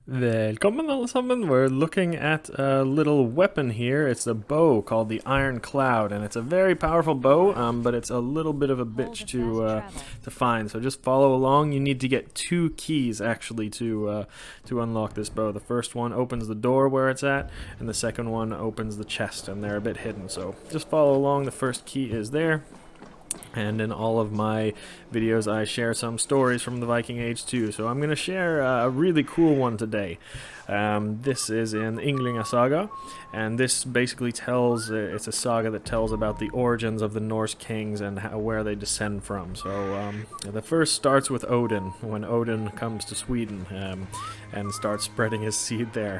Velkommen alle sammen. We're looking at a little weapon here. It's a bow called the Iron Cloud, and it's a very powerful bow, but it's a little bit of a bitch to find. So just follow along. You need to get 2 keys actually to unlock this bow. The first one opens the door where it's at, and the second one opens the chest, and they're a bit hidden. So just follow along. The first key is there. And in all of my videos I share some stories from the Viking Age too, so I'm going to share a really cool one today. This is in Ynglinga Saga, and this basically tells, it's a saga that tells about the origins of the Norse kings and where they descend from. So the first starts with Odin, when Odin comes to Sweden and starts spreading his seed there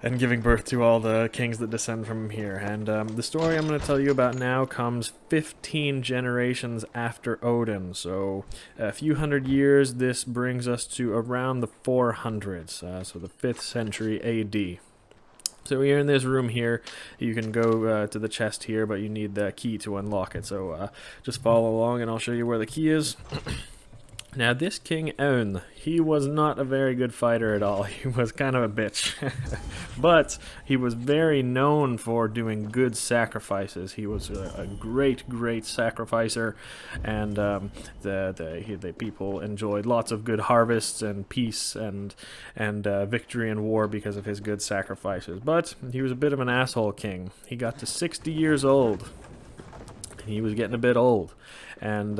and giving birth to all the kings that descend from here. And the story I'm going to tell you about now comes 15 generations after Odin. So a few hundred years, this brings us to around the 400s, so the 5th century AD. So we're in this room here. You can go to the chest here, but you need the key to unlock it. So just follow along and I'll show you where the key is. Now, this King Aun, he was not a very good fighter at all. He was kind of a bitch. But he was very known for doing good sacrifices. He was a great sacrificer, and the people enjoyed lots of good harvests and peace and victory in war because of his good sacrifices. But he was a bit of an asshole king. He got to 60 years old. He was getting a bit old, and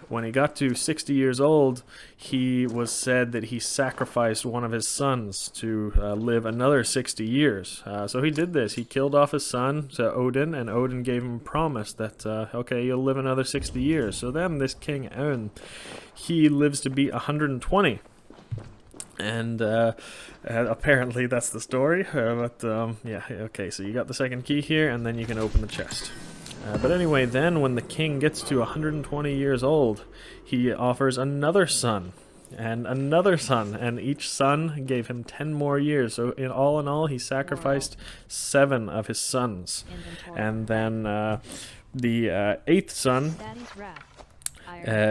when he got to 60 years old, he was said that he sacrificed one of his sons to live another 60 years. So he did this. He killed off his son to Odin, and Odin gave him a promise that, okay, you'll live another 60 years. So then this King Aun, he lives to be 120. And apparently that's the story, yeah, okay, so you got the second key here, and then you can open the chest. But anyway, then when the king gets to 120 years old, he offers another son, and each son gave him 10 more years. So in all, he sacrificed 7 of his sons. And then the 8th son,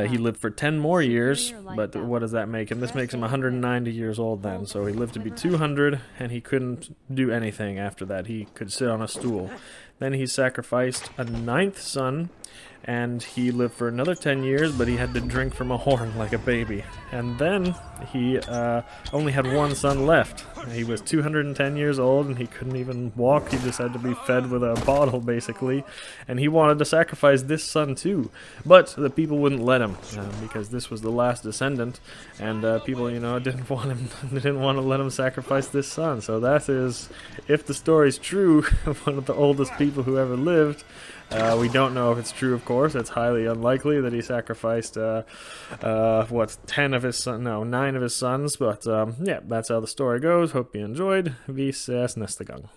he lived for 10 more years, but what does that make him? This makes him 190 years old then. So he lived to be 200, and he couldn't do anything after that. He could sit on a stool. Then he sacrificed a 9th son, and he lived for another 10 years, but he had to drink from a horn like a baby. And then he only had 1 son left. He was 210 years old, and he couldn't even walk. He just had to be fed with a bottle, basically. And he wanted to sacrifice this son too, but the people wouldn't let him because this was the last descendant, and people, didn't want to let him sacrifice this son. So that is, if the story's true, one of the oldest people who ever lived. We don't know if it's true, of course. It's highly unlikely that he sacrificed, 9 of his sons. But, yeah, that's how the story goes. Hope you enjoyed. Vi ses nästa gång.